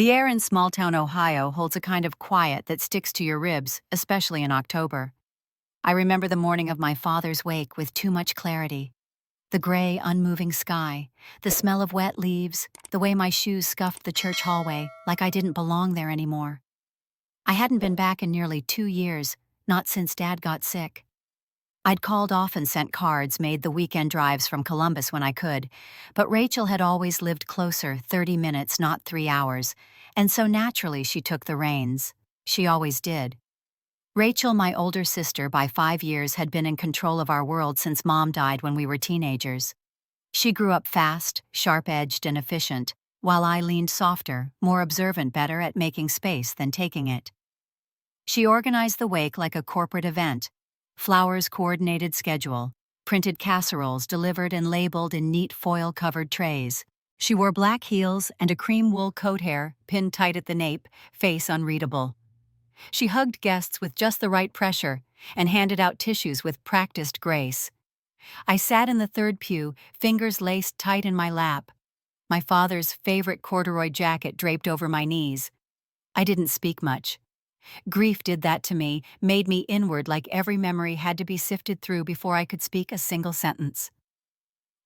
The air in small-town Ohio holds a kind of quiet that sticks to your ribs, especially in October. I remember the morning of my father's wake with too much clarity. The gray, unmoving sky, the smell of wet leaves, the way my shoes scuffed the church hallway like I didn't belong there anymore. I hadn't been back in nearly 2 years, not since Dad got sick. I'd called off and sent cards, made the weekend drives from Columbus when I could, but Rachel had always lived closer, 30 minutes, not 3 hours, and so naturally she took the reins. She always did. Rachel, my older sister by 5 years, had been in control of our world since Mom died when we were teenagers. She grew up fast, sharp-edged, and efficient, while I leaned softer, more observant, better at making space than taking it. She organized the wake like a corporate event. Flowers coordinated schedule, printed casseroles delivered and labeled in neat foil-covered trays. She wore black heels and a cream wool coat, hair pinned tight at the nape, face unreadable. She hugged guests with just the right pressure and handed out tissues with practiced grace. I sat in the third pew, fingers laced tight in my lap, my father's favorite corduroy jacket draped over my knees. I didn't speak much. Grief did that to me, made me inward like every memory had to be sifted through before I could speak a single sentence.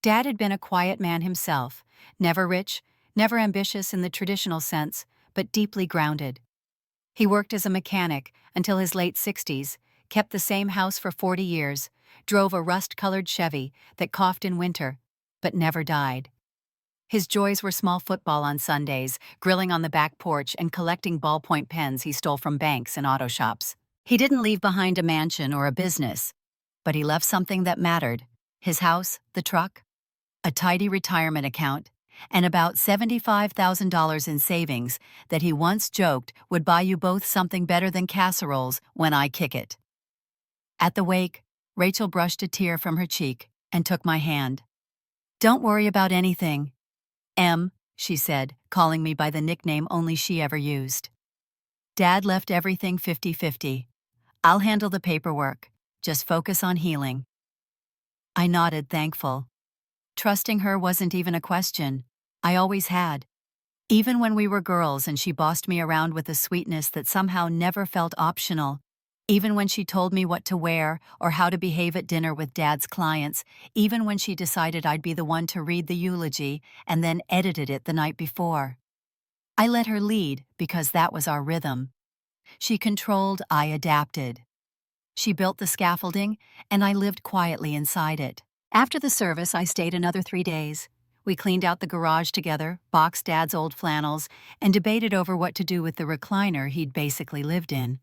Dad had been a quiet man himself, never rich, never ambitious in the traditional sense, but deeply grounded. He worked as a mechanic until his late 60s, kept the same house for 40 years, drove a rust-colored Chevy that coughed in winter, but never died. His joys were small football on Sundays, grilling on the back porch, and collecting ballpoint pens he stole from banks and auto shops. He didn't leave behind a mansion or a business, but he left something that mattered: his house, the truck, a tidy retirement account, and about $75,000 in savings that he once joked would buy you both something better than casseroles when I kick it. At the wake, Rachel brushed a tear from her cheek and took my hand. "Don't worry about anything, Em," she said, calling me by the nickname only she ever used. "Dad left everything 50-50. I'll handle the paperwork. Just focus on healing." I nodded, thankful. Trusting her wasn't even a question. I always had. Even when we were girls and she bossed me around with a sweetness that somehow never felt optional. Even when she told me what to wear or how to behave at dinner with Dad's clients, even when she decided I'd be the one to read the eulogy and then edited it the night before. I let her lead because that was our rhythm. She controlled, I adapted. She built the scaffolding, and I lived quietly inside it. After the service, I stayed another 3 days. We cleaned out the garage together, boxed Dad's old flannels, and debated over what to do with the recliner he'd basically lived in.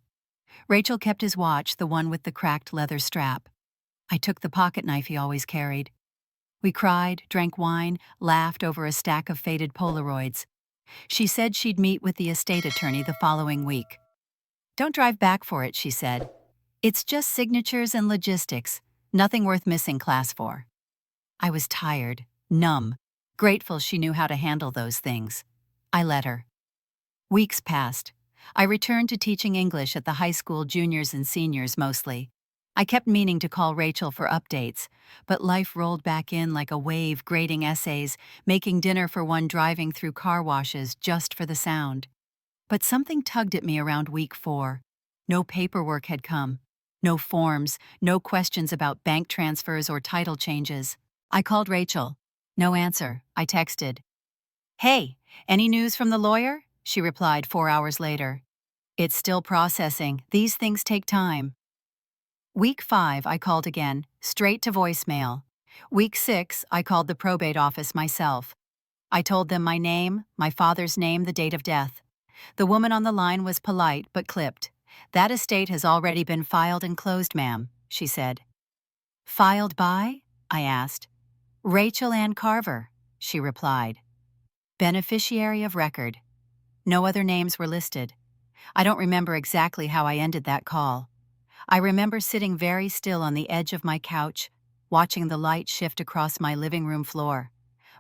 Rachel kept his watch, the one with the cracked leather strap. I took the pocket knife he always carried. We cried, drank wine, laughed over a stack of faded Polaroids. She said she'd meet with the estate attorney the following week. "Don't drive back for it," she said. "It's just signatures and logistics, nothing worth missing class for." I was tired, numb, grateful she knew how to handle those things. I let her. Weeks passed. I returned to teaching English at the high school, juniors and seniors mostly. I kept meaning to call Rachel for updates, but life rolled back in like a wave, grading essays, making dinner for one, driving through car washes just for the sound. But something tugged at me around week 4. No paperwork had come. No forms, no questions about bank transfers or title changes. I called Rachel. No answer. I texted. "Hey, any news from the lawyer?" She replied 4 hours later. "It's still processing. These things take time." Week 5, I called again, straight to voicemail. Week 6, I called the probate office myself. I told them my name, my father's name, the date of death. The woman on the line was polite but clipped. "That estate has already been filed and closed, ma'am," she said. "Filed by?" I asked. "Rachel Ann Carver," she replied. "Beneficiary of record." No other names were listed. I don't remember exactly how I ended that call. I remember sitting very still on the edge of my couch, watching the light shift across my living room floor,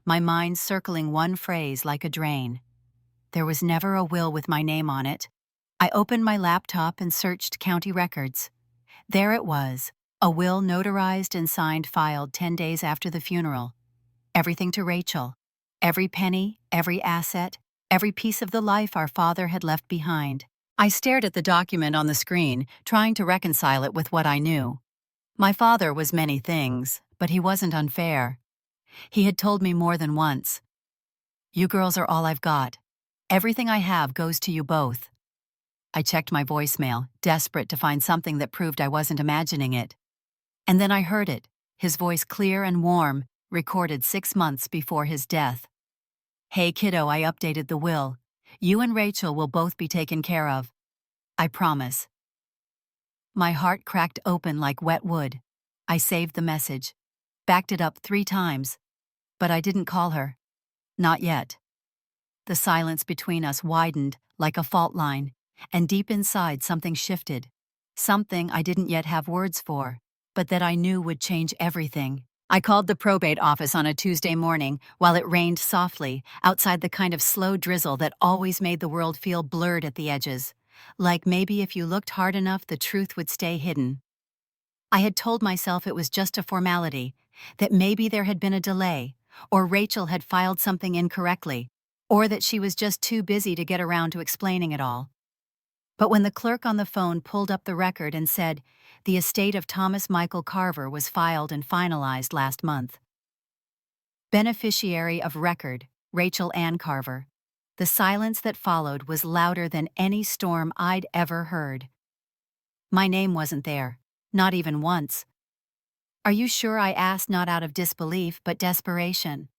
my mind circling one phrase like a drain. There was never a will with my name on it. I opened my laptop and searched county records. There it was, a will notarized and signed, filed 10 days after the funeral. Everything to Rachel. Every penny, every asset, every piece of the life our father had left behind. I stared at the document on the screen, trying to reconcile it with what I knew. My father was many things, but he wasn't unfair. He had told me more than once, "You girls are all I've got. Everything I have goes to you both." I checked my voicemail, desperate to find something that proved I wasn't imagining it. And then I heard it, his voice clear and warm, recorded 6 months before his death. "Hey kiddo, I updated the will. You and Rachel will both be taken care of. I promise." My heart cracked open like wet wood. I saved the message, backed it up 3 times, but I didn't call her. Not yet. The silence between us widened like a fault line, and deep inside something shifted. Something I didn't yet have words for, but that I knew would change everything. I called the probate office on a Tuesday morning while it rained softly, outside the kind of slow drizzle that always made the world feel blurred at the edges. Like maybe if you looked hard enough, the truth would stay hidden. I had told myself it was just a formality, that maybe there had been a delay, or Rachel had filed something incorrectly, or that she was just too busy to get around to explaining it all. But when the clerk on the phone pulled up the record and said the estate of Thomas Michael Carver was filed and finalized last month. Beneficiary of record, Rachel Ann Carver. The silence that followed was louder than any storm I'd ever heard. My name wasn't there, not even once. "Are you sure?" I asked, not out of disbelief, but desperation.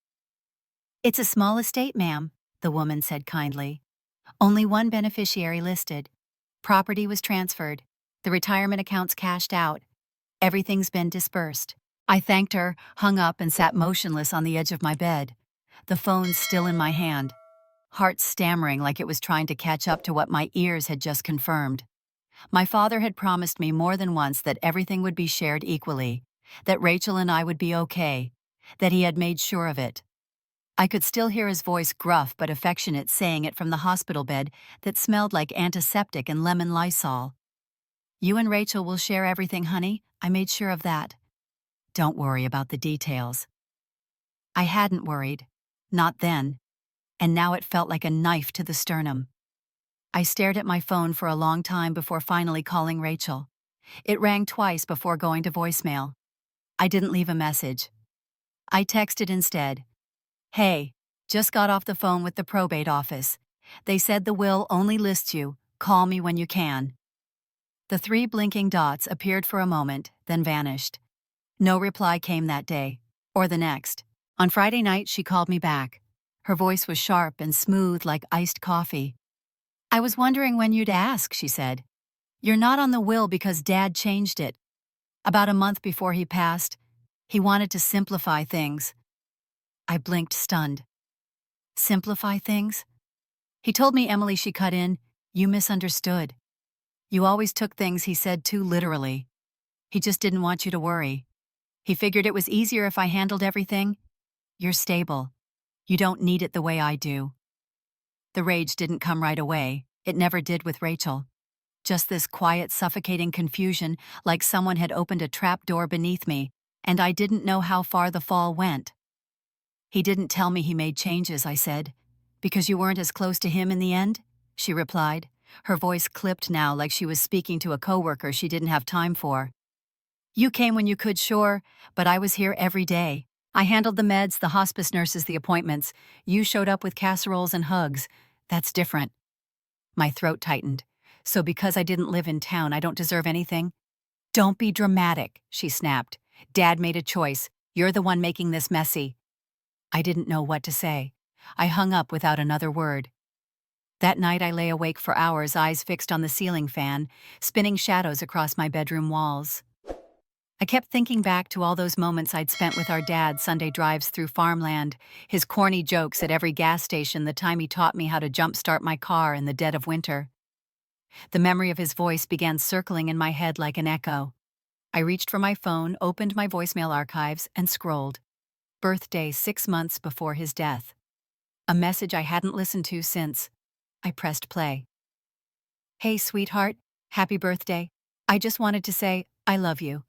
"It's a small estate, ma'am," the woman said kindly. "Only one beneficiary listed. Property was transferred. The retirement accounts cashed out. Everything's been dispersed." I thanked her, hung up, and sat motionless on the edge of my bed, the phone still in my hand, heart stammering like it was trying to catch up to what my ears had just confirmed. My father had promised me more than once that everything would be shared equally, that Rachel and I would be okay, that he had made sure of it. I could still hear his voice, gruff but affectionate, saying it from the hospital bed that smelled like antiseptic and lemon Lysol. "You and Rachel will share everything, honey. I made sure of that. Don't worry about the details." I hadn't worried. Not then. And now it felt like a knife to the sternum. I stared at my phone for a long time before finally calling Rachel. It rang twice before going to voicemail. I didn't leave a message. I texted instead. "Hey, just got off the phone with the probate office. They said the will only lists you. Call me when you can." The 3 blinking dots appeared for a moment, then vanished. No reply came that day, or the next. On Friday night, she called me back. Her voice was sharp and smooth like iced coffee. "I was wondering when you'd ask," she said. "You're not on the will because Dad changed it. About a month before he passed, he wanted to simplify things." I blinked, stunned. "Simplify things?" "He told me, Emily," she cut in, "you misunderstood. You always took things he said too literally. He just didn't want you to worry. He figured it was easier if I handled everything. You're stable. You don't need it the way I do." The rage didn't come right away. It never did with Rachel. Just this quiet, suffocating confusion, like someone had opened a trap door beneath me, and I didn't know how far the fall went. "He didn't tell me he made changes," I said. "Because you weren't as close to him in the end?" she replied, her voice clipped now like she was speaking to a coworker she didn't have time for. "You came when you could, sure, but I was here every day. I handled the meds, the hospice nurses, the appointments. You showed up with casseroles and hugs. That's different." My throat tightened. "So because I didn't live in town, I don't deserve anything?" "Don't be dramatic," she snapped. "Dad made a choice. You're the one making this messy." I didn't know what to say. I hung up without another word. That night I lay awake for hours, eyes fixed on the ceiling fan, spinning shadows across my bedroom walls. I kept thinking back to all those moments I'd spent with our dad, Sunday drives through farmland, his corny jokes at every gas station, the time he taught me how to jumpstart my car in the dead of winter. The memory of his voice began circling in my head like an echo. I reached for my phone, opened my voicemail archives, and scrolled. Birthday 6 months before his death. A message I hadn't listened to since. I pressed play. "Hey, sweetheart. Happy birthday. I just wanted to say, I love you.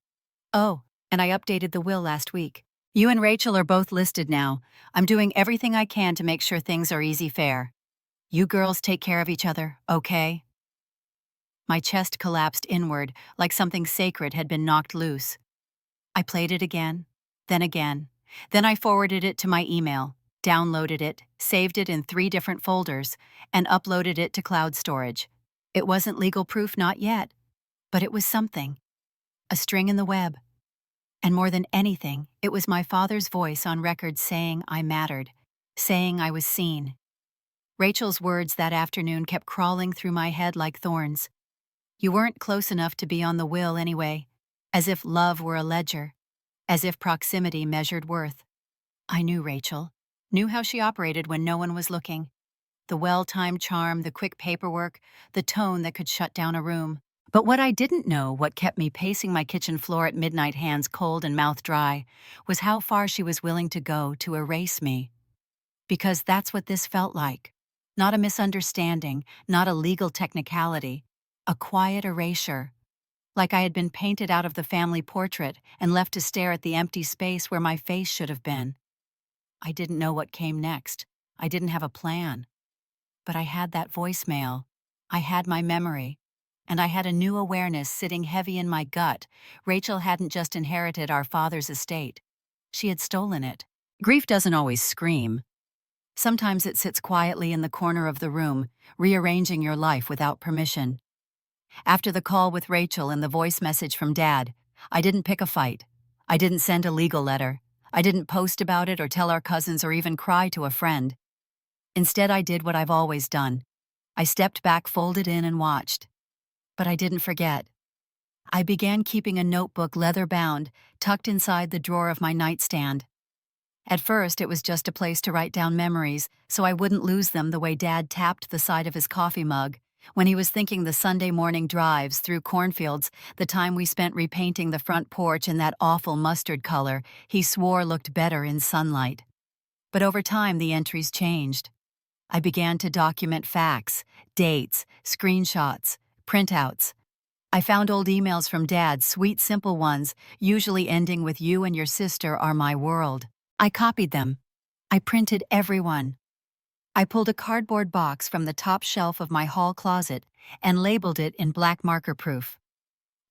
Oh, and I updated the will last week. You and Rachel are both listed now. I'm doing everything I can to make sure things are easy fare." You girls take care of each other, okay? My chest collapsed inward like something sacred had been knocked loose. I played it again, then again. Then I forwarded it to my email, downloaded it, saved it in 3 different folders, and uploaded it to cloud storage. It wasn't legal proof, not yet, but it was something. A string in the web. And more than anything, it was my father's voice on record saying I mattered, saying I was seen. Rachel's words that afternoon kept crawling through my head like thorns. You weren't close enough to be on the will anyway, as if love were a ledger, as if proximity measured worth. I knew Rachel, knew how she operated when no one was looking. The well-timed charm, the quick paperwork, the tone that could shut down a room. But what I didn't know, what kept me pacing my kitchen floor at midnight, hands cold and mouth dry, was how far she was willing to go to erase me. Because that's what this felt like. Not a misunderstanding, not a legal technicality. A quiet erasure. Like I had been painted out of the family portrait and left to stare at the empty space where my face should have been. I didn't know what came next. I didn't have a plan. But I had that voicemail. I had my memory. And I had a new awareness sitting heavy in my gut. Rachel hadn't just inherited our father's estate. She had stolen it. Grief doesn't always scream. Sometimes it sits quietly in the corner of the room, rearranging your life without permission. After the call with Rachel and the voice message from Dad, I didn't pick a fight. I didn't send a legal letter. I didn't post about it or tell our cousins or even cry to a friend. Instead, I did what I've always done. I stepped back, folded in, and watched. But I didn't forget. I began keeping a notebook, leather-bound, tucked inside the drawer of my nightstand. At first, it was just a place to write down memories, so I wouldn't lose them the way Dad tapped the side of his coffee mug when he was thinking the Sunday morning drives through cornfields, the time we spent repainting the front porch in that awful mustard color he swore looked better in sunlight. But over time, the entries changed. I began to document facts, dates, screenshots, printouts. I found old emails from Dad, sweet, simple ones, usually ending with "You and your sister are my world." I copied them. I printed every one. I pulled a cardboard box from the top shelf of my hall closet and labeled it in black marker proof.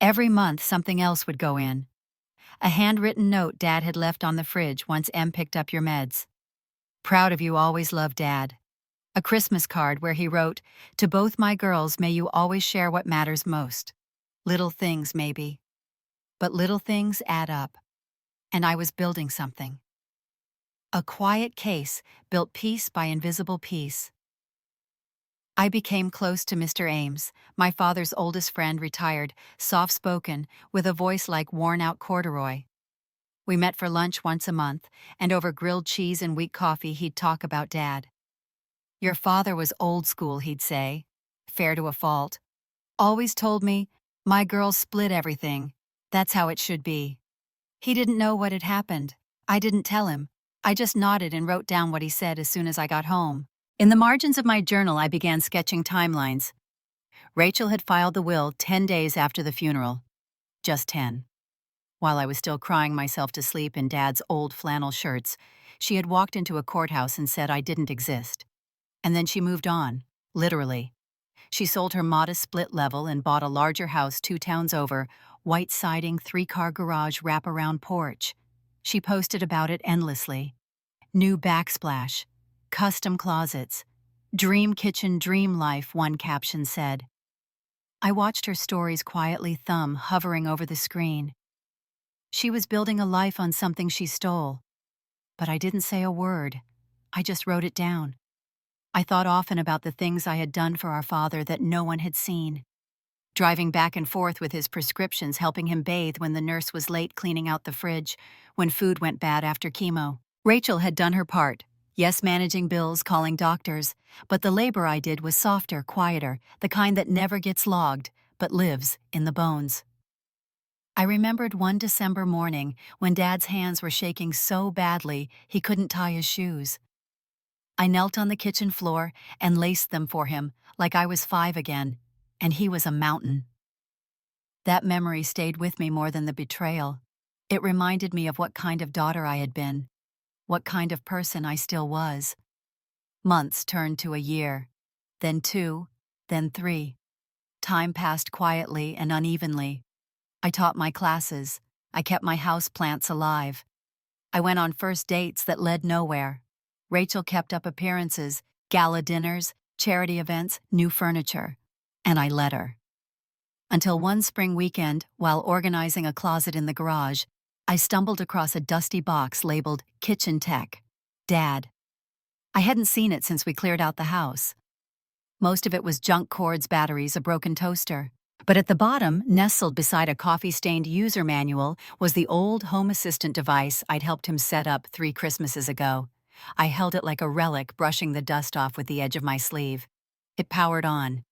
Every month, something else would go in. A handwritten note Dad had left on the fridge once Em picked up your meds. "Proud of you, always loved, Dad." A Christmas card where he wrote, "To both my girls, may you always share what matters most." Little things, maybe. But little things add up. And I was building something. A quiet case built piece by invisible piece. I became close to Mr. Ames, my father's oldest friend, retired, soft-spoken, with a voice like worn-out corduroy. We met for lunch once a month, and over grilled cheese and weak coffee he'd talk about Dad. "Your father was old school," he'd say, fair to a fault. "Always told me, my girls split everything. That's how it should be." He didn't know what had happened. I didn't tell him. I just nodded and wrote down what he said as soon as I got home. In the margins of my journal, I began sketching timelines. Rachel had filed the will 10 days after the funeral. Just 10. While I was still crying myself to sleep in Dad's old flannel shirts, she had walked into a courthouse and said I didn't exist. And then she moved on, literally. She sold her modest split level and bought a larger house 2 towns over, white siding, 3-car garage, wraparound porch. She posted about it endlessly. New backsplash, custom closets, dream kitchen, dream life, one caption said. I watched her stories quietly, thumb hovering over the screen. She was building a life on something she stole. But I didn't say a word. I just wrote it down. I thought often about the things I had done for our father that no one had seen. Driving back and forth with his prescriptions, helping him bathe when the nurse was late, cleaning out the fridge, when food went bad after chemo. Rachel had done her part. Yes, managing bills, calling doctors. But the labor I did was softer, quieter, the kind that never gets logged, but lives in the bones. I remembered one December morning when Dad's hands were shaking so badly he couldn't tie his shoes. I knelt on the kitchen floor and laced them for him like I was 5 again, and he was a mountain. That memory stayed with me more than the betrayal. It reminded me of what kind of daughter I had been, what kind of person I still was. Months turned to a year. then 2, then 3. Time passed quietly and unevenly. I taught my classes. I kept my house plants alive. I went on first dates that led nowhere. Rachel kept up appearances, gala dinners, charity events, new furniture. And I let her. Until one spring weekend, while organizing a closet in the garage, I stumbled across a dusty box labeled Kitchen Tech. Dad. I hadn't seen it since we cleared out the house. Most of it was junk cords, batteries, a broken toaster. But at the bottom, nestled beside a coffee-stained user manual, was the old home assistant device I'd helped him set up 3 Christmases ago. I held it like a relic, brushing the dust off with the edge of my sleeve. It powered on.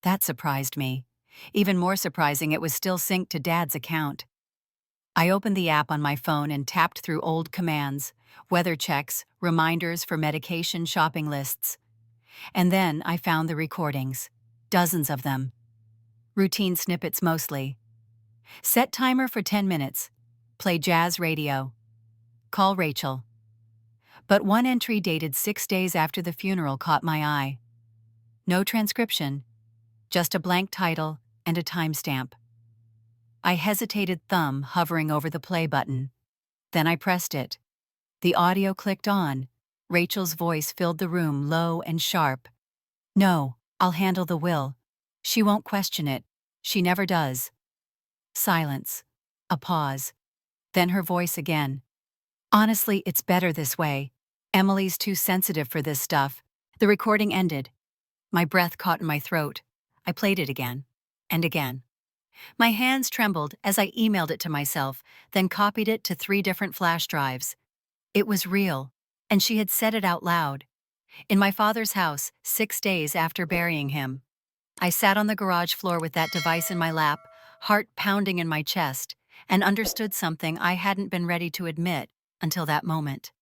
That surprised me. Even more surprising, it was still synced to Dad's account. I opened the app on my phone and tapped through old commands, weather checks, reminders for medication, shopping lists. And then I found the recordings. Dozens of them. Routine snippets mostly. Set timer for 10 minutes. Play jazz radio. Call Rachel. But one entry dated 6 days after the funeral caught my eye. No transcription, just a blank title and a timestamp. I hesitated, thumb hovering over the play button. Then I pressed it. The audio clicked on. Rachel's voice filled the room, low and sharp. "No, I'll handle the will. She won't question it. She never does." Silence. A pause. Then her voice again. "Honestly, it's better this way. Emily's too sensitive for this stuff." The recording ended. My breath caught in my throat. I played it again. And again. My hands trembled as I emailed it to myself, then copied it to 3 different flash drives. It was real, and she had said it out loud. In my father's house, 6 days after burying him. I sat on the garage floor with that device in my lap, heart pounding in my chest, and understood something I hadn't been ready to admit until that moment.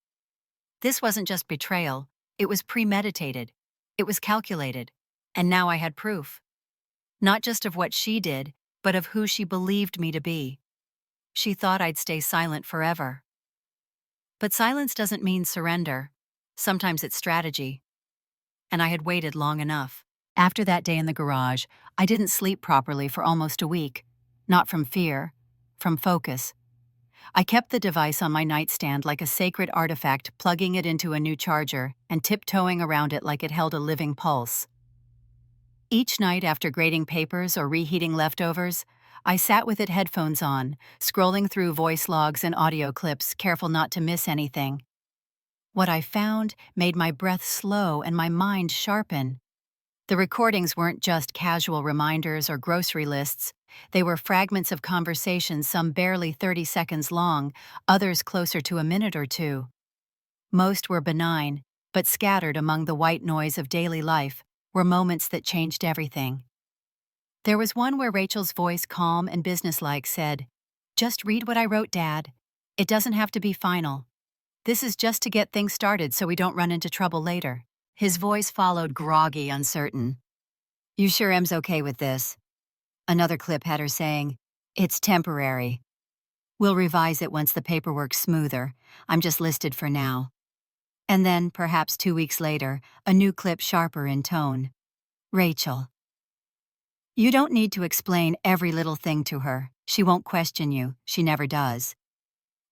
This wasn't just betrayal, it was premeditated. It was calculated. And now I had proof. Not just of what she did, but of who she believed me to be. She thought I'd stay silent forever. But silence doesn't mean surrender. Sometimes it's strategy. And I had waited long enough. After that day in the garage, I didn't sleep properly for almost a week. Not from fear, from focus. I kept the device on my nightstand like a sacred artifact, plugging it into a new charger and tiptoeing around it like it held a living pulse. Each night after grading papers or reheating leftovers, I sat with it headphones on, scrolling through voice logs and audio clips, careful not to miss anything. What I found made my breath slow and my mind sharpen. The recordings weren't just casual reminders or grocery lists. They were fragments of conversations, some barely 30 seconds long, others closer to a minute or two. Most were benign, but scattered among the white noise of daily life were moments that changed everything. There was one where Rachel's voice, calm and businesslike, said, "Just read what I wrote, Dad. It doesn't have to be final. This is just to get things started so we don't run into trouble later." His voice followed, groggy, uncertain. "You sure Em's okay with this?" Another clip had her saying, "It's temporary. We'll revise it once the paperwork's smoother. I'm just listed for now." And then, perhaps 2 weeks later, a new clip sharper in tone. "Rachel. You don't need to explain every little thing to her. She won't question you. She never does."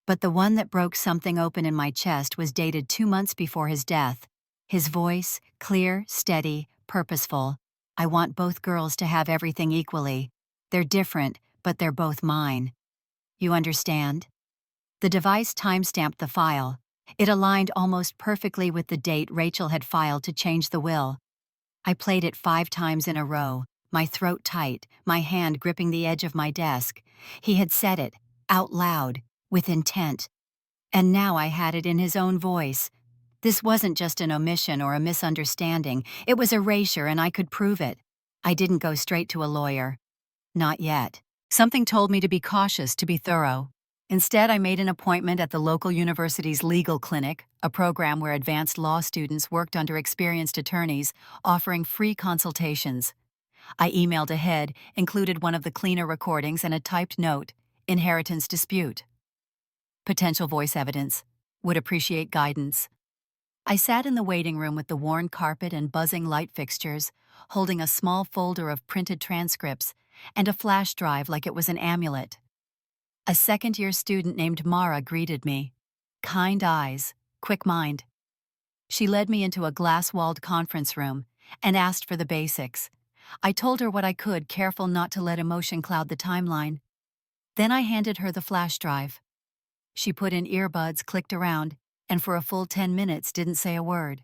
But the one that broke something open in my chest was dated 2 months before his death. His voice, clear, steady, purposeful. "I want both girls to have everything equally. They're different, but they're both mine. You understand?" The device timestamped the file. It aligned almost perfectly with the date Rachel had filed to change the will. I played it 5 times in a row, my throat tight, my hand gripping the edge of my desk. He had said it, out loud, with intent. And now I had it in his own voice. This wasn't just an omission or a misunderstanding. It was erasure, and I could prove it. I didn't go straight to a lawyer. Not yet. Something told me to be cautious, to be thorough. Instead, I made an appointment at the local university's legal clinic, a program where advanced law students worked under experienced attorneys, offering free consultations. I emailed ahead, included one of the cleaner recordings and a typed note, "Inheritance dispute. Potential voice evidence. Would appreciate guidance." I sat in the waiting room with the worn carpet and buzzing light fixtures, holding a small folder of printed transcripts and a flash drive like it was an amulet. A second-year student named Mara greeted me. Kind eyes, quick mind. She led me into a glass-walled conference room and asked for the basics. I told her what I could, careful not to let emotion cloud the timeline. Then I handed her the flash drive. She put in earbuds, clicked around, and for a full 10 minutes didn't say a word.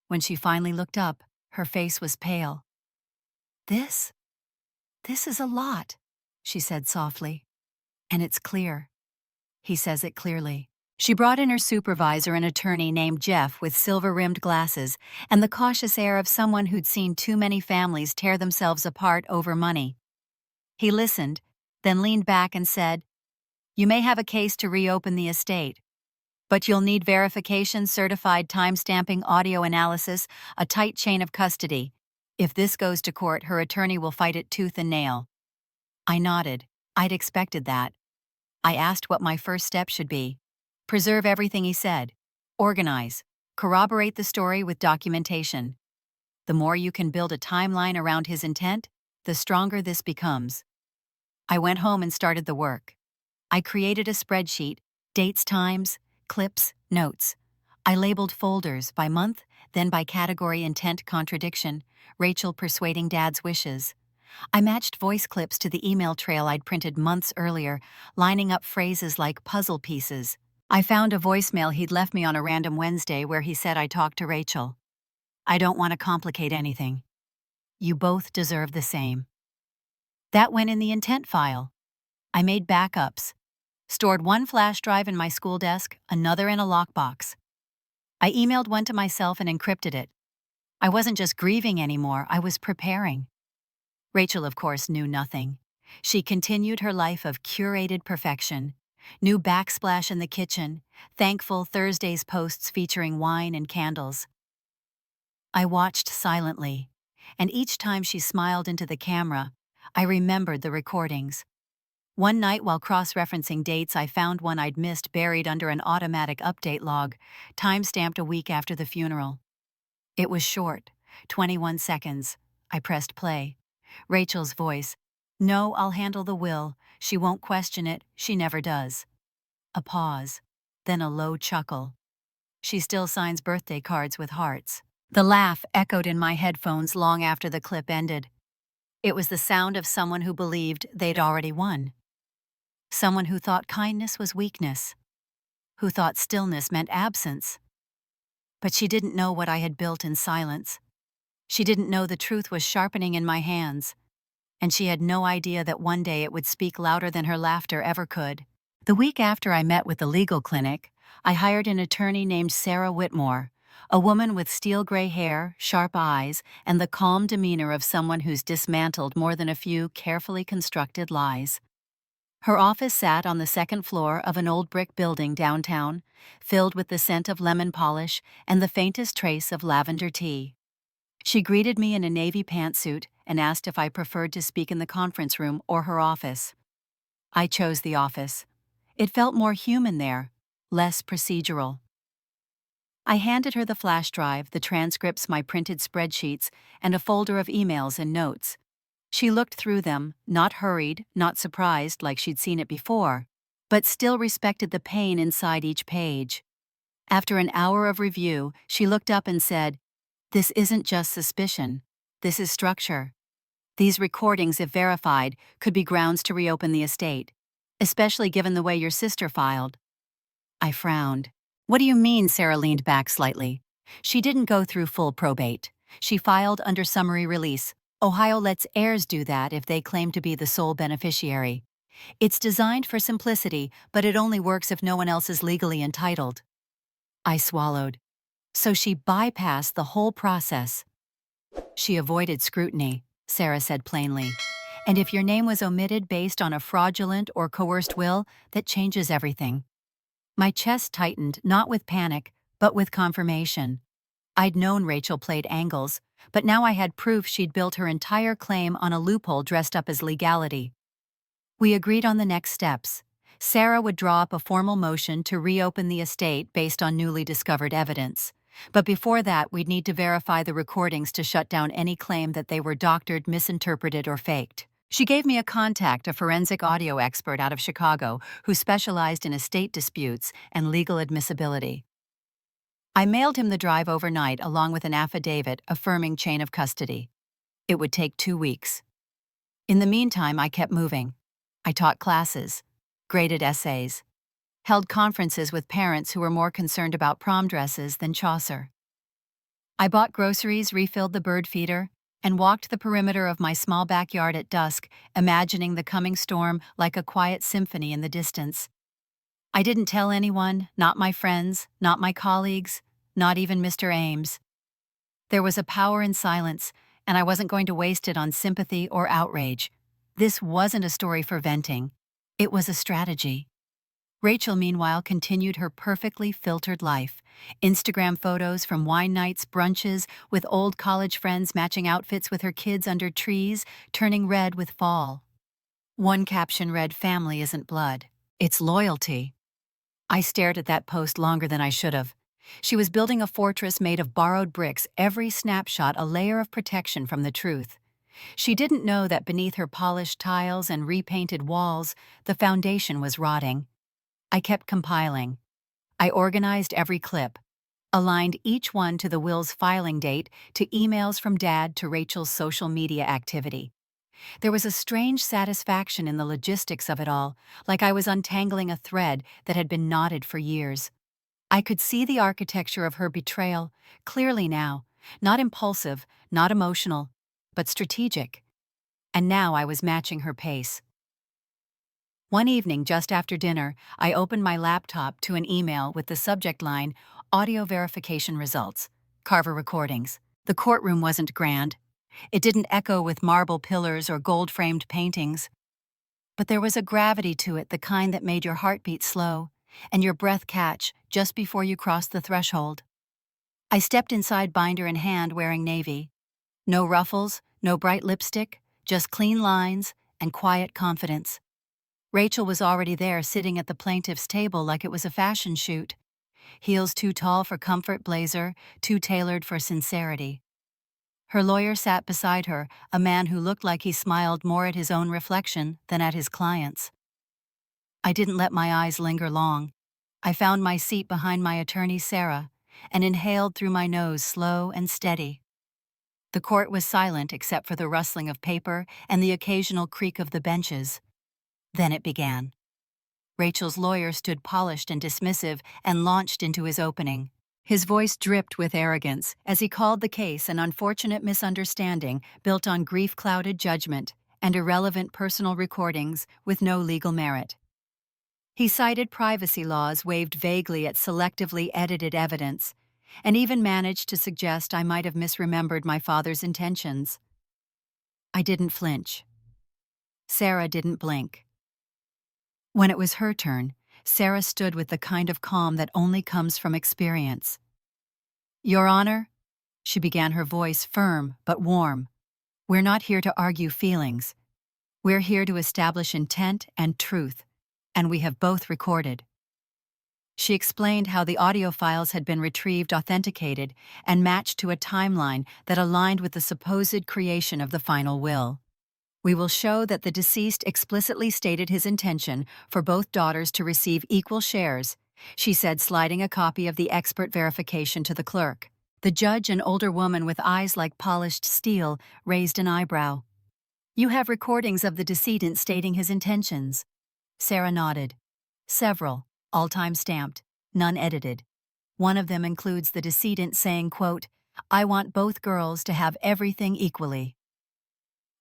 When she finally looked up, her face was pale. This is a lot, she said softly. And it's clear. He says it clearly. She brought in her supervisor, an attorney named Jeff with silver-rimmed glasses and the cautious air of someone who'd seen too many families tear themselves apart over money. He listened, then leaned back and said, "You may have a case to reopen the estate, but you'll need verification, certified time-stamping, audio analysis, a tight chain of custody. If this goes to court, her attorney will fight it tooth and nail." I nodded. I'd expected that. I asked what my first step should be. Preserve everything he said. Organize. Corroborate the story with documentation. The more you can build a timeline around his intent, the stronger this becomes. I went home and started the work. I created a spreadsheet, dates, times, clips, notes. I labeled folders by month, then by category: intent, contradiction, Rachel persuading Dad's wishes. I matched voice clips to the email trail I'd printed months earlier, lining up phrases like puzzle pieces. I found a voicemail he'd left me on a random Wednesday where he said I talked to Rachel. "I don't want to complicate anything. You both deserve the same." That went in the intent file. I made backups. Stored one flash drive in my school desk, another in a lockbox. I emailed one to myself and encrypted it. I wasn't just grieving anymore, I was preparing. Rachel, of course, knew nothing. She continued her life of curated perfection. New backsplash in the kitchen, thankful Thursday's posts featuring wine and candles. I watched silently, and each time she smiled into the camera, I remembered the recordings. One night while cross-referencing dates, I found one I'd missed buried under an automatic update log, time-stamped a week after the funeral. It was short, 21 seconds. I pressed play. Rachel's voice. "No, I'll handle the will. She won't question it. She never does." A pause, then a low chuckle. "She still signs birthday cards with hearts." The laugh echoed in my headphones long after the clip ended. It was the sound of someone who believed they'd already won. Someone who thought kindness was weakness. Who thought stillness meant absence. But she didn't know what I had built in silence. She didn't know the truth was sharpening in my hands. And she had no idea that one day it would speak louder than her laughter ever could. The week after I met with the legal clinic, I hired an attorney named Sarah Whitmore, a woman with steel gray hair, sharp eyes, and the calm demeanor of someone who's dismantled more than a few carefully constructed lies. Her office sat on the second floor of an old brick building downtown, filled with the scent of lemon polish and the faintest trace of lavender tea. She greeted me in a navy pantsuit and asked if I preferred to speak in the conference room or her office. I chose the office. It felt more human there, less procedural. I handed her the flash drive, the transcripts, my printed spreadsheets, and a folder of emails and notes. She looked through them, not hurried, not surprised like she'd seen it before, but still respected the pain inside each page. After an hour of review, she looked up and said, "This isn't just suspicion. This is structure. These recordings, if verified, could be grounds to reopen the estate, especially given the way your sister filed." I frowned. "What do you mean?" Sarah leaned back slightly. "She didn't go through full probate. She filed under summary release. Ohio lets heirs do that if they claim to be the sole beneficiary. It's designed for simplicity, but it only works if no one else is legally entitled." I swallowed. So she bypassed the whole process. "She avoided scrutiny," Sarah said plainly. "And if your name was omitted based on a fraudulent or coerced will, that changes everything." My chest tightened, not with panic, but with confirmation. I'd known Rachel played angles, but now I had proof she'd built her entire claim on a loophole dressed up as legality. We agreed on the next steps. Sarah would draw up a formal motion to reopen the estate based on newly discovered evidence. But before that, we'd need to verify the recordings to shut down any claim that they were doctored, misinterpreted, or faked. She gave me a contact, a forensic audio expert out of Chicago who specialized in estate disputes and legal admissibility. I mailed him the drive overnight along with an affidavit affirming chain of custody. It would take 2 weeks. In the meantime, I kept moving. I taught classes, graded essays, held conferences with parents who were more concerned about prom dresses than Chaucer. I bought groceries, refilled the bird feeder, and walked the perimeter of my small backyard at dusk, imagining the coming storm like a quiet symphony in the distance. I didn't tell anyone, not my friends, not my colleagues, not even Mr. Ames. There was a power in silence, and I wasn't going to waste it on sympathy or outrage. This wasn't a story for venting. It was a strategy. Rachel, meanwhile, continued her perfectly filtered life. Instagram photos from wine nights, brunches, with old college friends matching outfits with her kids under trees, turning red with fall. One caption read, "Family isn't blood, it's loyalty." I stared at that post longer than I should have. She was building a fortress made of borrowed bricks, every snapshot a layer of protection from the truth. She didn't know that beneath her polished tiles and repainted walls, the foundation was rotting. I kept compiling. I organized every clip, aligned each one to the will's filing date, to emails from Dad to Rachel's social media activity. There was a strange satisfaction in the logistics of it all, like I was untangling a thread that had been knotted for years. I could see the architecture of her betrayal clearly now, not impulsive, not emotional, but strategic. And now I was matching her pace. One evening, just after dinner, I opened my laptop to an email with the subject line, "Audio verification results, Carver recordings." The courtroom wasn't grand. It didn't echo with marble pillars or gold-framed paintings. But there was a gravity to it, the kind that made your heartbeat slow and your breath catch just before you crossed the threshold. I stepped inside, binder in hand, wearing navy. No ruffles, no bright lipstick, just clean lines and quiet confidence. Rachel was already there, sitting at the plaintiff's table like it was a fashion shoot. Heels too tall for comfort, blazer too tailored for sincerity. Her lawyer sat beside her, a man who looked like he smiled more at his own reflection than at his client's. I didn't let my eyes linger long. I found my seat behind my attorney, Sarah, and inhaled through my nose, slow and steady. The court was silent except for the rustling of paper and the occasional creak of the benches. Then it began. Rachel's lawyer stood polished and dismissive and launched into his opening. His voice dripped with arrogance as he called the case an unfortunate misunderstanding built on grief-clouded judgment and irrelevant personal recordings with no legal merit. He cited privacy laws waved vaguely at selectively edited evidence, and even managed to suggest I might have misremembered my father's intentions. I didn't flinch. Sarah didn't blink. When it was her turn, Sarah stood with the kind of calm that only comes from experience. "Your Honor," she began, her voice firm but warm, "we're not here to argue feelings. We're here to establish intent and truth, and we have both recorded." She explained how the audio files had been retrieved, authenticated, and matched to a timeline that aligned with the supposed creation of the final will. "We will show that the deceased explicitly stated his intention for both daughters to receive equal shares," she said, sliding a copy of the expert verification to the clerk. The judge, an older woman with eyes like polished steel, raised an eyebrow. "You have recordings of the decedent stating his intentions?" Sarah nodded. "Several, all time-stamped, none edited. One of them includes the decedent saying, quote, 'I want both girls to have everything equally.'"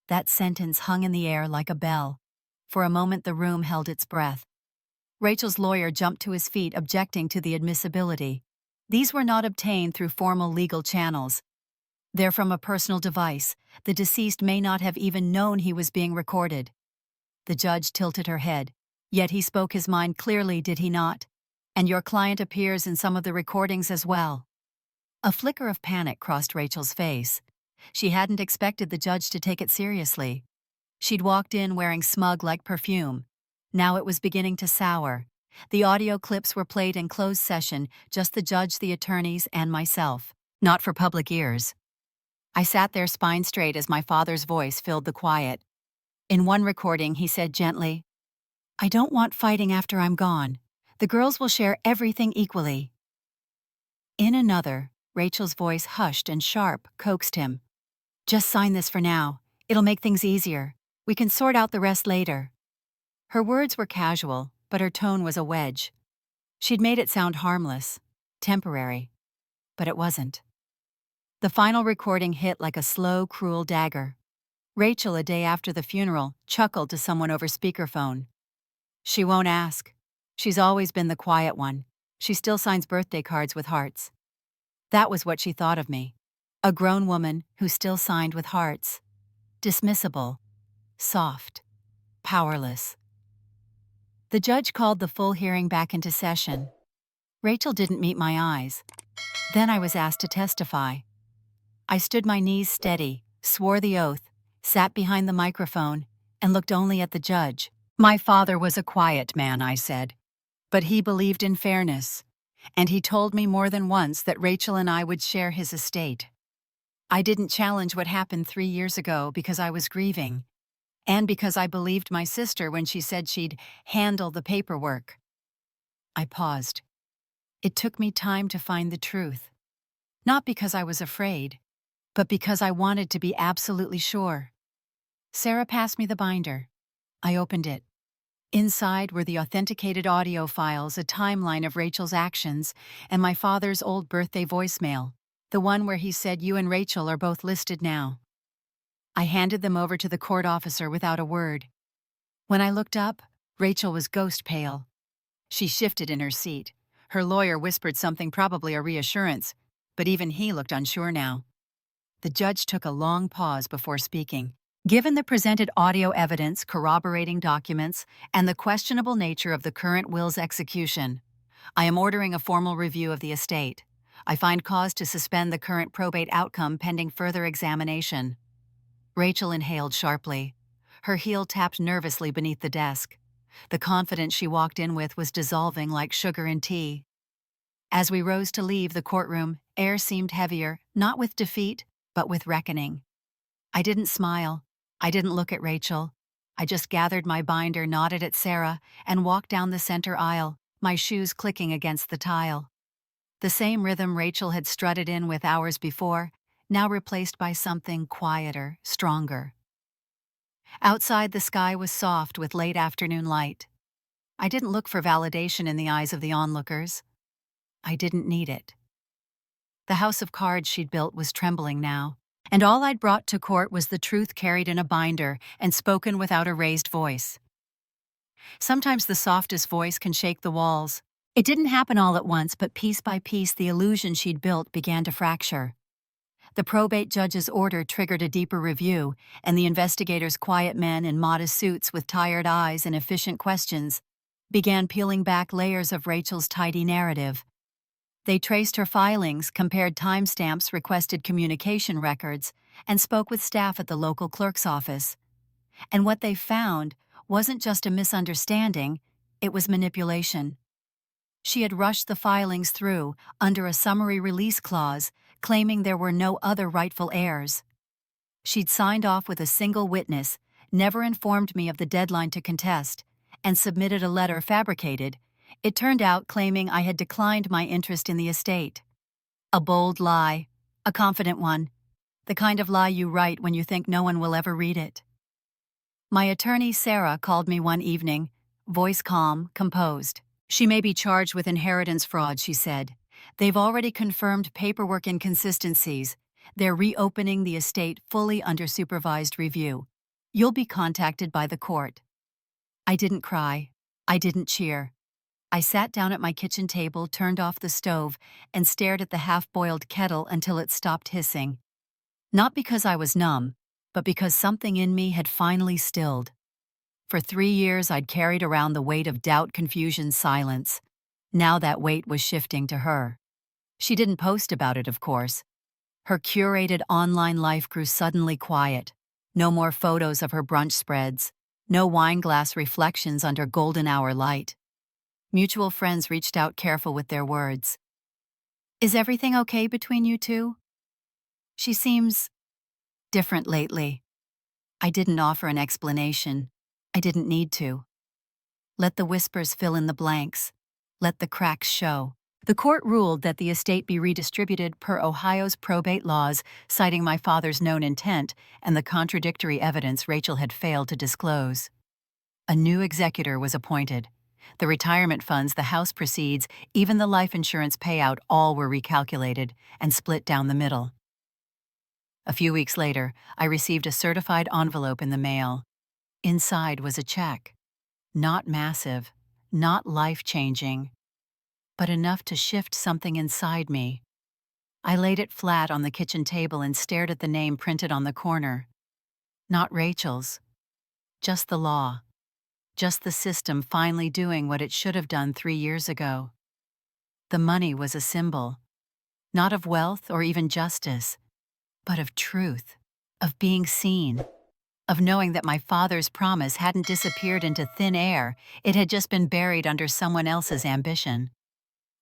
That sentence hung in the air like a bell. For a moment the room held its breath. Rachel's lawyer jumped to his feet, objecting to the admissibility. "These were not obtained through formal legal channels. They're from a personal device. The deceased may not have even known he was being recorded." The judge tilted her head. "Yet he spoke his mind clearly, did he not? And your client appears in some of the recordings as well." A flicker of panic crossed Rachel's face. She hadn't expected the judge to take it seriously. She'd walked in wearing smug like perfume. Now it was beginning to sour. The audio clips were played in closed session, just the judge, the attorneys, and myself. Not for public ears. I sat there spine straight as my father's voice filled the quiet. In one recording, he said gently, "I don't want fighting after I'm gone. The girls will share everything equally." In another, Rachel's voice, hushed and sharp, coaxed him. "Just sign this for now. It'll make things easier. We can sort out the rest later." Her words were casual, but her tone was a wedge. She'd made it sound harmless, temporary, but it wasn't. The final recording hit like a slow, cruel dagger. Rachel, a day after the funeral, chuckled to someone over speakerphone. "She won't ask. She's always been the quiet one. She still signs birthday cards with hearts." That was what she thought of me. A grown woman who still signed with hearts. Dismissible, soft, powerless. The judge called the full hearing back into session. Rachel didn't meet my eyes. Then I was asked to testify. I stood my knees steady, swore the oath, sat behind the microphone, and looked only at the judge. "My father was a quiet man," I said, "but he believed in fairness, and he told me more than once that Rachel and I would share his estate. I didn't challenge what happened 3 years ago because I was grieving, and because I believed my sister when she said she'd handle the paperwork." I paused. It took me time to find the truth. Not because I was afraid, but because I wanted to be absolutely sure. Sarah passed me the binder. I opened it. Inside were the authenticated audio files, a timeline of Rachel's actions, and my father's old birthday voicemail, the one where he said, "You and Rachel are both listed now." I handed them over to the court officer without a word. When I looked up, Rachel was ghost pale. She shifted in her seat. Her lawyer whispered something, probably a reassurance, but even he looked unsure now. The judge took a long pause before speaking. "Given the presented audio evidence, corroborating documents, and the questionable nature of the current will's execution, I am ordering a formal review of the estate. I find cause to suspend the current probate outcome pending further examination." Rachel inhaled sharply. Her heel tapped nervously beneath the desk. The confidence she walked in with was dissolving like sugar in tea. As we rose to leave the courtroom, air seemed heavier, not with defeat, but with reckoning. I didn't smile. I didn't look at Rachel. I just gathered my binder, nodded at Sarah, and walked down the center aisle, my shoes clicking against the tile. The same rhythm Rachel had strutted in with hours before, now replaced by something quieter, stronger. Outside, the sky was soft with late afternoon light. I didn't look for validation in the eyes of the onlookers. I didn't need it. The house of cards she'd built was trembling now, and all I'd brought to court was the truth carried in a binder and spoken without a raised voice. Sometimes the softest voice can shake the walls. It didn't happen all at once, but piece by piece the illusion she'd built began to fracture. The probate judge's order triggered a deeper review, and the investigators, quiet men in modest suits with tired eyes and efficient questions, began peeling back layers of Rachel's tidy narrative. They traced her filings, compared timestamps, requested communication records, and spoke with staff at the local clerk's office. And what they found wasn't just a misunderstanding, it was manipulation. She had rushed the filings through under a summary release clause, claiming there were no other rightful heirs. She'd signed off with a single witness, never informed me of the deadline to contest, and submitted a letter fabricated, it turned out, claiming I had declined my interest in the estate. A bold lie, a confident one, the kind of lie you write when you think no one will ever read it. My attorney, Sarah, called me one evening, voice calm, composed. "She may be charged with inheritance fraud," she said. "They've already confirmed paperwork inconsistencies. They're reopening the estate fully under supervised review. You'll be contacted by the court." I didn't cry. I didn't cheer. I sat down at my kitchen table, turned off the stove, and stared at the half-boiled kettle until it stopped hissing. Not because I was numb, but because something in me had finally stilled. For 3 years I'd carried around the weight of doubt, confusion, silence. Now that weight was shifting to her. She didn't post about it, of course. Her curated online life grew suddenly quiet. No more photos of her brunch spreads. No wine glass reflections under golden hour light. Mutual friends reached out, careful with their words. Is everything okay between you two? She seems different lately. I didn't offer an explanation. I didn't need to. Let the whispers fill in the blanks. Let the cracks show. The court ruled that the estate be redistributed per Ohio's probate laws, citing my father's known intent and the contradictory evidence Rachel had failed to disclose. A new executor was appointed. The retirement funds, the house proceeds, even the life insurance payout, all were recalculated and split down the middle. A few weeks later, I received a certified envelope in the mail. Inside was a check. Not massive, not life-changing, but enough to shift something inside me. I laid it flat on the kitchen table and stared at the name printed on the corner. Not Rachel's. Just the law. Just the system finally doing what it should have done 3 years ago. The money was a symbol, not of wealth or even justice, but of truth, of being seen, of knowing that my father's promise hadn't disappeared into thin air, it had just been buried under someone else's ambition.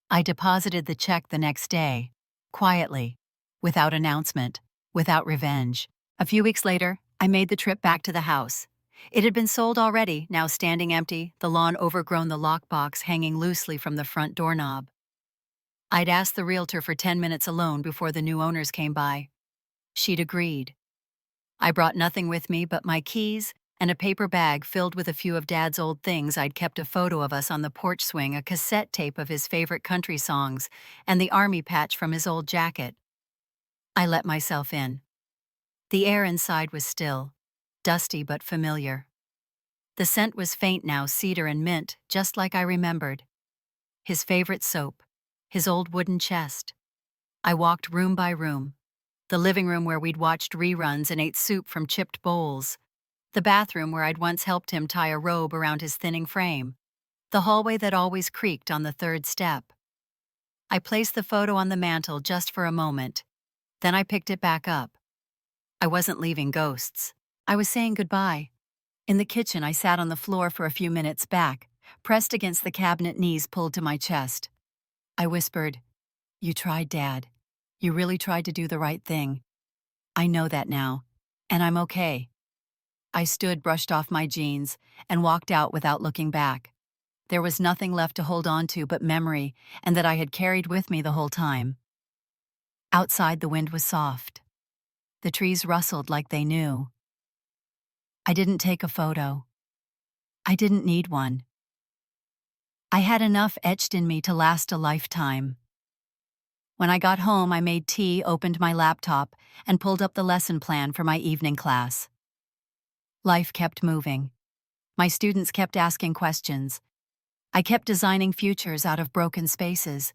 I deposited the check the next day, quietly, without announcement, without revenge. A few weeks later, I made the trip back to the house. It had been sold already, now standing empty, the lawn overgrown, the lockbox hanging loosely from the front doorknob. I'd asked the realtor for 10 minutes alone before the new owners came by. She'd agreed. I brought nothing with me but my keys and a paper bag filled with a few of Dad's old things. I'd kept a photo of us on the porch swing, a cassette tape of his favorite country songs, and the army patch from his old jacket. I let myself in. The air inside was still, dusty but familiar. The scent was faint now, cedar and mint, just like I remembered. His favorite soap, his old wooden chest. I walked room by room. The living room where we'd watched reruns and ate soup from chipped bowls. The bathroom where I'd once helped him tie a robe around his thinning frame. The hallway that always creaked on the third step. I placed the photo on the mantel just for a moment. Then I picked it back up. I wasn't leaving ghosts. I was saying goodbye. In the kitchen, I sat on the floor for a few minutes, back, pressed against the cabinet, knees pulled to my chest. I whispered, "You tried, Dad. You really tried to do the right thing. I know that now, and I'm okay." I stood, brushed off my jeans, and walked out without looking back. There was nothing left to hold on to but memory, and that I had carried with me the whole time. Outside, the wind was soft. The trees rustled like they knew. I didn't take a photo. I didn't need one. I had enough etched in me to last a lifetime. When I got home, I made tea, opened my laptop, and pulled up the lesson plan for my evening class. Life kept moving. My students kept asking questions. I kept designing futures out of broken spaces.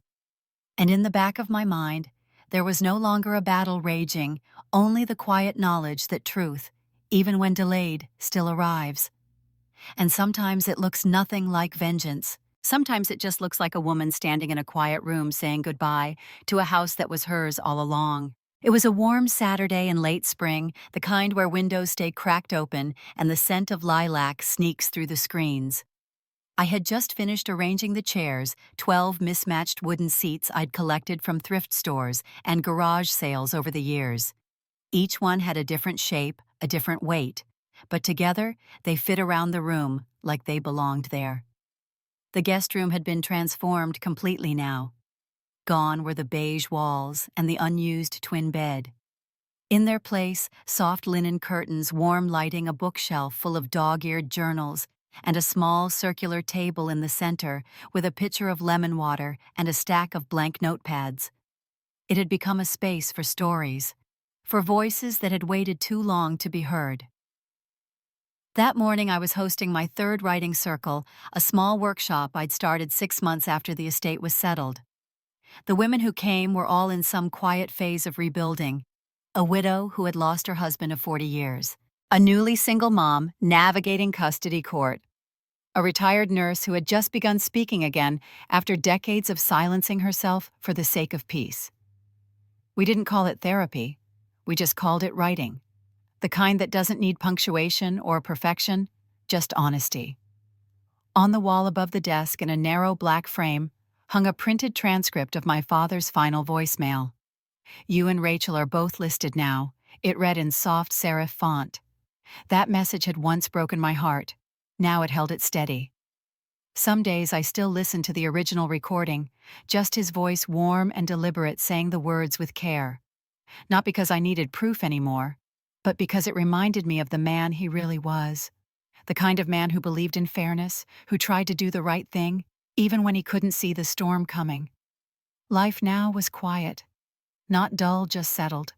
And in the back of my mind, there was no longer a battle raging, only the quiet knowledge that truth, even when delayed, still arrives. And sometimes it looks nothing like vengeance. Sometimes it just looks like a woman standing in a quiet room saying goodbye to a house that was hers all along. It was a warm Saturday in late spring, the kind where windows stay cracked open and the scent of lilac sneaks through the screens. I had just finished arranging the chairs, 12 mismatched wooden seats I'd collected from thrift stores and garage sales over the years. Each one had a different shape, a different weight, but together they fit around the room like they belonged there. The guest room had been transformed completely now. Gone were the beige walls and the unused twin bed. In their place, soft linen curtains, warm lighting, a bookshelf full of dog-eared journals, and a small circular table in the center with a pitcher of lemon water and a stack of blank notepads. It had become a space for stories, for voices that had waited too long to be heard. That morning I was hosting my third writing circle, a small workshop I'd started 6 months after the estate was settled. The women who came were all in some quiet phase of rebuilding. A widow who had lost her husband of 40 years. A newly single mom navigating custody court. A retired nurse who had just begun speaking again after decades of silencing herself for the sake of peace. We didn't call it therapy. We just called it writing. The kind that doesn't need punctuation or perfection, just honesty. On the wall above the desk in a narrow black frame hung a printed transcript of my father's final voicemail. "You and Rachel are both listed now," it read in soft serif font. That message had once broken my heart. Now it held it steady. Some days I still listen to the original recording, just his voice warm and deliberate saying the words with care. Not because I needed proof anymore, but because it reminded me of the man he really was. The kind of man who believed in fairness, who tried to do the right thing, even when he couldn't see the storm coming. Life now was quiet. Not dull, just settled.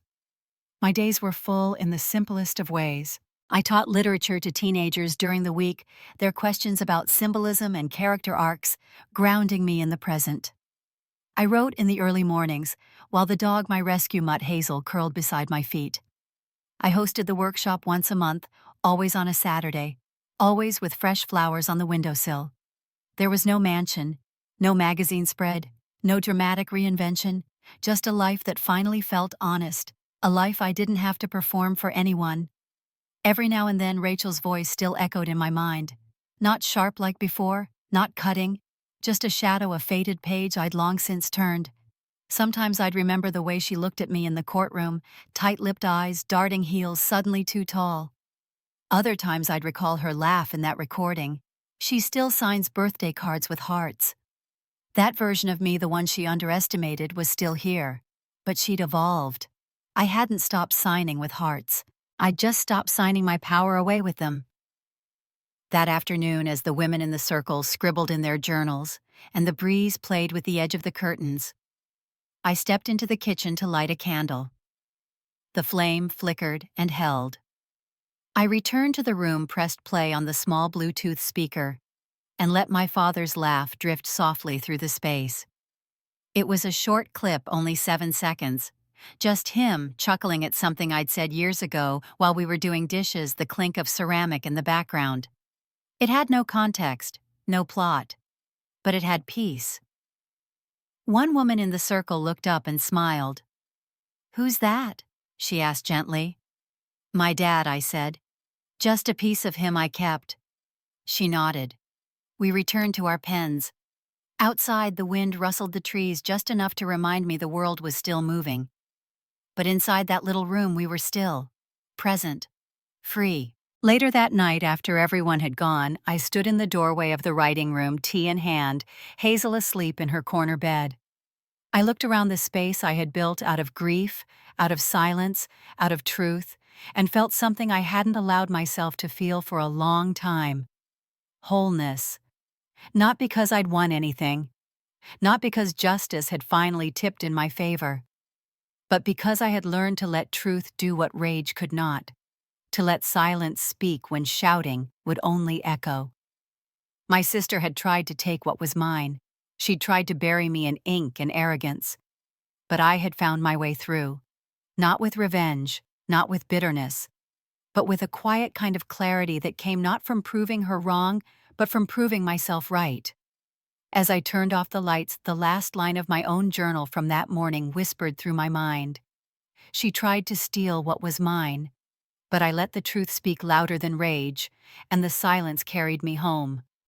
My days were full in the simplest of ways. I taught literature to teenagers during the week, their questions about symbolism and character arcs, grounding me in the present. I wrote in the early mornings, while the dog my rescue mutt Hazel curled beside my feet. I hosted the workshop once a month, always on a Saturday, always with fresh flowers on the windowsill. There was no mansion, no magazine spread, no dramatic reinvention, just a life that finally felt honest, a life I didn't have to perform for anyone. Every now and then Rachel's voice still echoed in my mind. Not sharp like before, not cutting, just a shadow of faded page I'd long since turned. Sometimes I'd remember the way she looked at me in the courtroom, tight-lipped eyes, darting heels suddenly too tall. Other times I'd recall her laugh in that recording. She still signs birthday cards with hearts. That version of me, the one she underestimated, was still here. But she'd evolved. I hadn't stopped signing with hearts. I'd just stopped signing my power away with them. That afternoon, as the women in the circle scribbled in their journals, and the breeze played with the edge of the curtains, I stepped into the kitchen to light a candle. The flame flickered and held. I returned to the room, pressed play on the small Bluetooth speaker, and let my father's laugh drift softly through the space. It was a short clip, only 7 seconds. Just him chuckling at something I'd said years ago while we were doing dishes, the clink of ceramic in the background. It had no context, no plot, but it had peace. One woman in the circle looked up and smiled. "Who's that?" she asked gently. "My dad," I said. "Just a piece of him I kept." She nodded. We returned to our pens. Outside, the wind rustled the trees just enough to remind me the world was still moving. But inside that little room we were still, present, free. Later that night, after everyone had gone, I stood in the doorway of the writing room, tea in hand, Hazel asleep in her corner bed. I looked around the space I had built out of grief, out of silence, out of truth, and felt something I hadn't allowed myself to feel for a long time. Wholeness. Not because I'd won anything, not because justice had finally tipped in my favor, but because I had learned to let truth do what rage could not, to let silence speak when shouting would only echo. My sister had tried to take what was mine. She'd tried to bury me in ink and arrogance. But I had found my way through, not with revenge, not with bitterness, but with a quiet kind of clarity that came not from proving her wrong, but from proving myself right. As I turned off the lights, the last line of my own journal from that morning whispered through my mind. She tried to steal what was mine, but I let the truth speak louder than rage, and the silence carried me home.